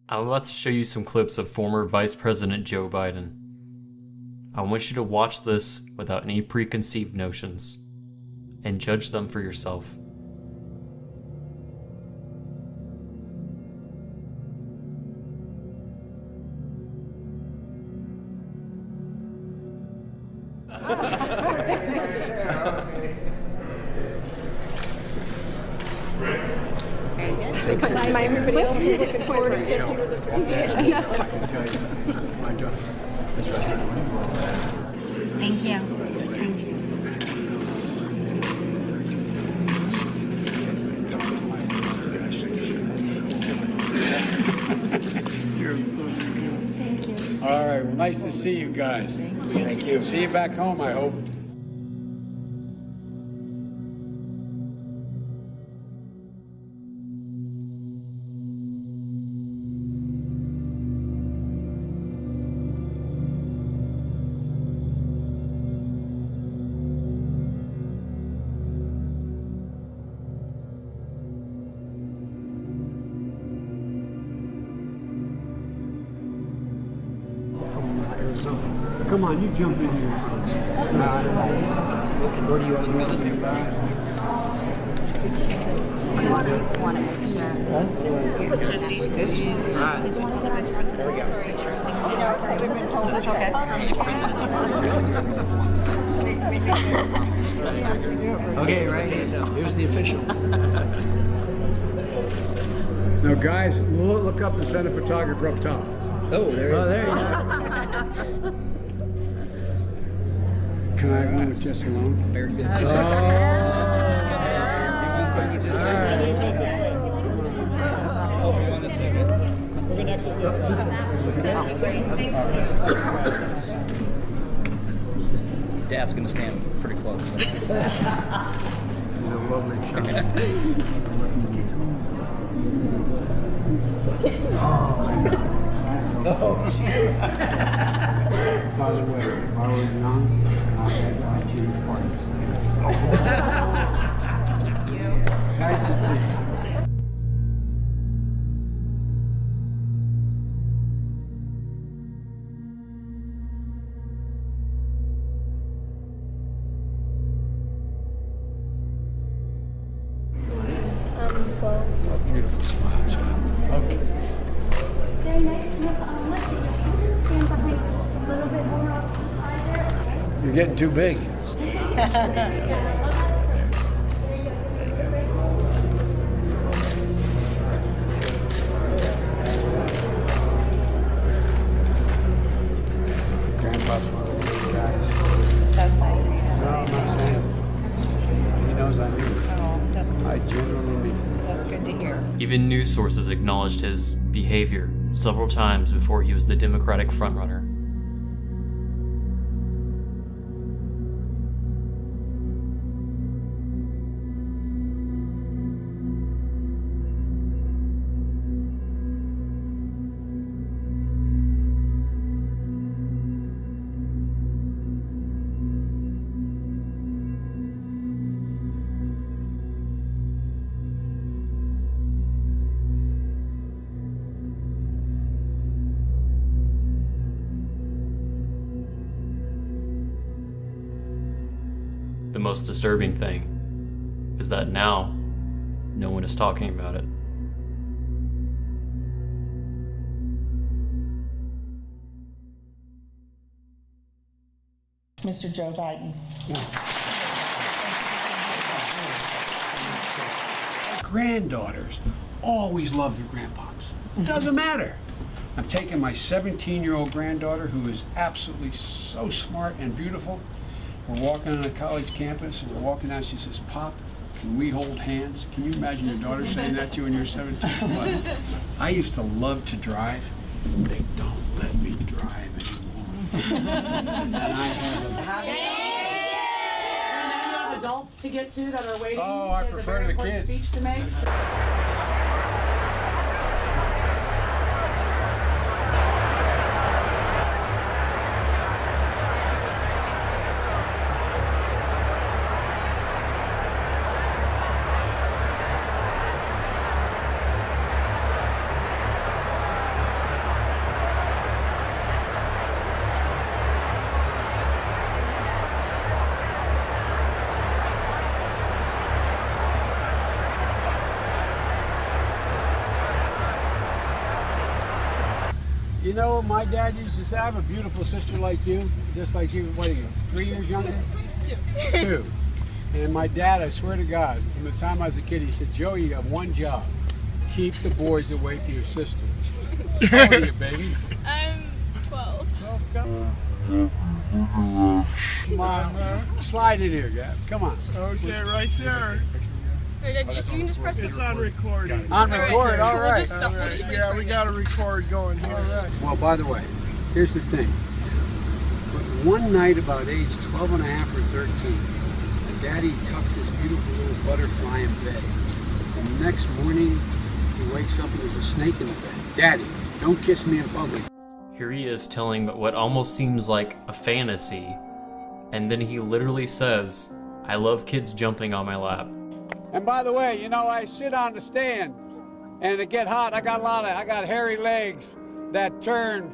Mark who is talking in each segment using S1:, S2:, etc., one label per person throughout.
S1: I'm about to show you some clips of former Vice President Joe Biden. I want you to watch this without any preconceived notions and judge them for yourself.
S2: Everybody else is looking forward to it.
S3: Thank you.
S4: All right, well, nice to see you guys. Thank you. See you back home, I hope. Come on, you jump in here. Where do you want to go?
S3: I want to make sure. Did you want the vice president? There we go.
S5: Okay, right hand up. Here's the official.
S4: Now, guys, look up and send a photographer up top.
S5: Oh, there he is.
S4: There you go. Can I go with Jess alone?
S5: Very good. Dad's going to stand pretty close. So.
S4: She's a lovely child.
S5: Oh, jeez.
S4: By the way, if I was young, I'd choose parties. Nice to see you. Beautiful smile, child. Okay.
S2: Very nice. Let's see. Stand behind just a little bit more off to the side there.
S4: You're getting too big. Grandpa's one of those guys.
S3: That's nice.
S4: No, I'm not saying. He knows I mean it. I genuinely mean it.
S3: That's good to hear.
S1: Even news sources acknowledged his behavior several times before he was the Democratic frontrunner. The most disturbing thing is that now no one is talking about it.
S6: Mr. Joe Biden.
S4: Granddaughters always love their grandpops. Doesn't matter. I'm taking my 17-year-old granddaughter, who is absolutely so smart and beautiful. We're walking on a college campus, and we're walking out. She says, "Pop, can we hold hands?" Can you imagine your daughter saying that to you when you're 17? But I used to love to drive. They don't let me drive anymore. And I have
S6: Adults to get to that are waiting.
S4: Oh, I prefer the kids.
S6: Speech to make.
S4: You know, my dad used to say, I have a beautiful sister like you, just like you. What are you, 3 years younger? Two. And my dad, I swear to God, from the time I was a kid, he said, Joe, you have one job. Keep the boys away from your sister. How old are you, baby?
S2: I'm 12.
S4: Come on, slide in here, Gab. Come on.
S7: Okay, right there.
S2: You can just press the
S7: It's on recording.
S4: On record, all
S2: We'll
S4: right.
S2: just stop. We'll just freeze
S7: Yeah,
S2: for
S7: we
S2: a
S7: got a
S2: minute.
S7: record going here. All right.
S4: Well, by the way, here's the thing. But one night about age 12 and a half or 13, my daddy tucks his beautiful little butterfly in bed. And the next morning, he wakes up and there's a snake in the bed. Daddy, don't kiss me in public.
S1: Here he is telling what almost seems like a fantasy, and then he literally says, I love kids jumping on my lap.
S4: And by the way, you know, I sit on the stand and it get hot. I got hairy legs that turn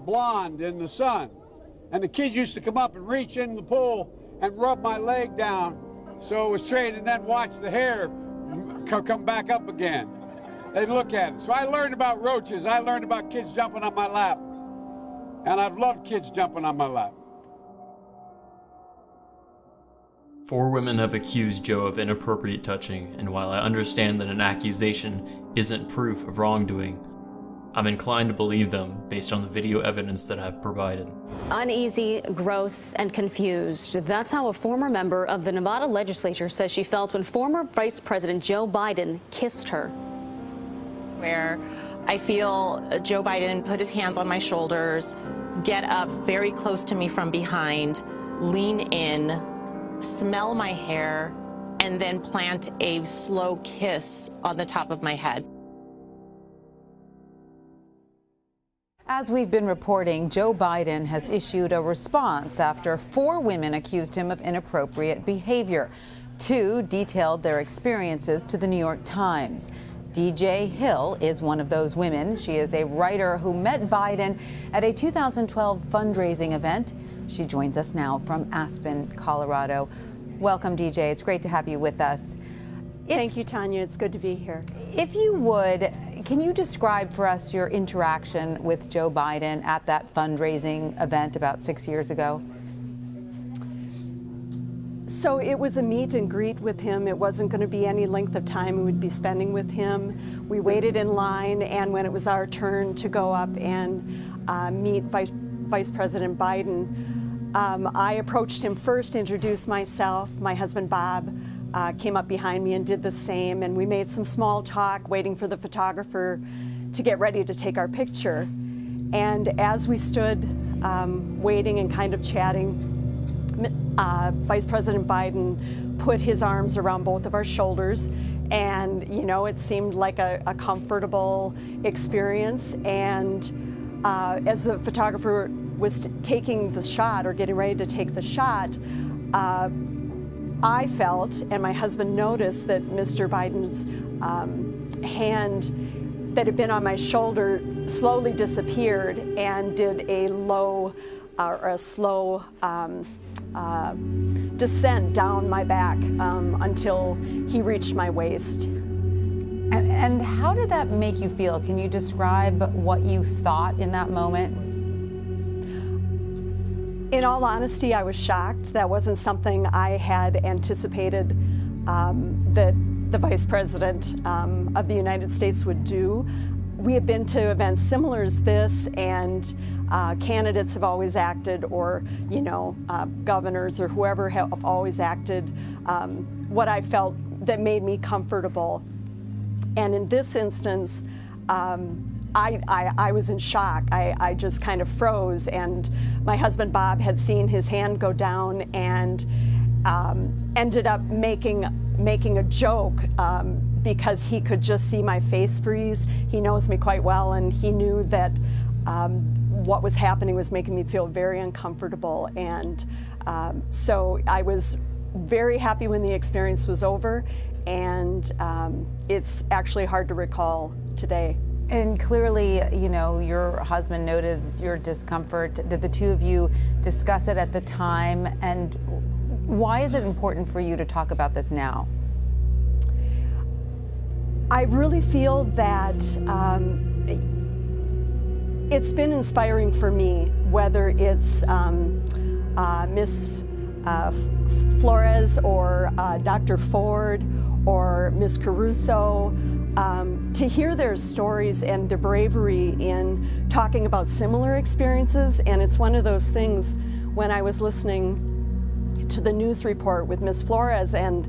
S4: blonde in the sun. And the kids used to come up and reach in the pool and rub my leg down so it was straight, and then watch the hair come back up again. They'd look at it. So I learned about roaches. I learned about kids jumping on my lap. And I've loved kids jumping on my lap.
S1: 4 women have accused Joe of inappropriate touching, and while I understand that an accusation isn't proof of wrongdoing, I'm inclined to believe them based on the video evidence that I've provided.
S8: Uneasy, gross, and confused. That's how a former member of the Nevada legislature says she felt when former Vice President Joe Biden kissed her.
S3: Where I feel Joe Biden put his hands on my shoulders, get up very close to me from behind, lean in, smell my hair, and then plant a slow kiss on the top of my head.
S9: As we've been reporting, Joe Biden has issued a response after 4 women accused him of inappropriate behavior. 2 detailed their experiences to the New York Times. DJ Hill is one of those women. She is a writer who met Biden at a 2012 fundraising event. She joins us now from Aspen, Colorado. Welcome, DJ. It's great to have you with us.
S10: Thank you, Tanya. It's good to be here.
S9: If you would, can you describe for us your interaction with Joe Biden at that fundraising event about 6 years ago?
S10: So it was a meet and greet with him. It wasn't going to be any length of time we would be spending with him. We waited in line, and when it was our turn to go up and meet Vice President Biden, I approached him first, introduced myself. My husband, Bob, came up behind me and did the same, and we made some small talk, waiting for the photographer to get ready to take our picture. And as we stood waiting and kind of chatting, Vice President Biden put his arms around both of our shoulders, and you know, it seemed like a comfortable experience. And as the photographer was taking the shot, or getting ready to take the shot, I felt, and my husband noticed, that Mr. Biden's hand that had been on my shoulder slowly disappeared and did a low or a slow descent down my back until he reached my waist.
S9: And how did that make you feel? Can you describe what you thought in that moment?
S10: In all honesty, I was shocked. That wasn't something I had anticipated that the Vice President of the United States would do. We have been to events similar as this, and candidates have always acted, or you know, governors or whoever have always acted what I felt that made me comfortable. And in this instance, I was in shock. I just kind of froze, and my husband Bob had seen his hand go down and ended up making a joke because he could just see my face freeze. He knows me quite well, and he knew that what was happening was making me feel very uncomfortable. And so I was very happy when the experience was over, and it's actually hard to recall today.
S9: And clearly, you know, your husband noted your discomfort. Did the two of you discuss it at the time? And why is it important for you to talk about this now?
S10: I really feel that it's been inspiring for me, whether it's Miss Flores or Dr. Ford or Miss Caruso, to hear their stories and their bravery in talking about similar experiences. And it's one of those things, when I was listening to the news report with Miss Flores and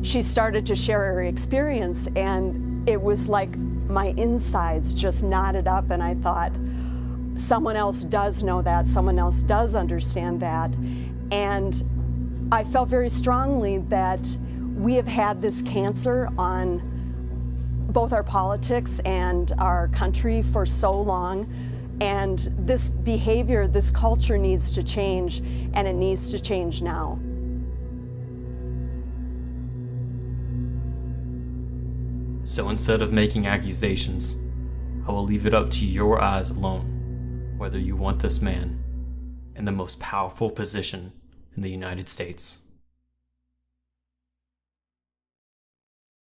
S10: she started to share her experience, and it was like my insides just knotted up, and I thought, someone else does know that, someone else does understand that. And I felt very strongly that we have had this cancer on both our politics and our country for so long, and this behavior, this culture needs to change, and it needs to change now.
S1: So instead of making accusations, I will leave it up to your eyes alone whether you want this man in the most powerful position in the United States.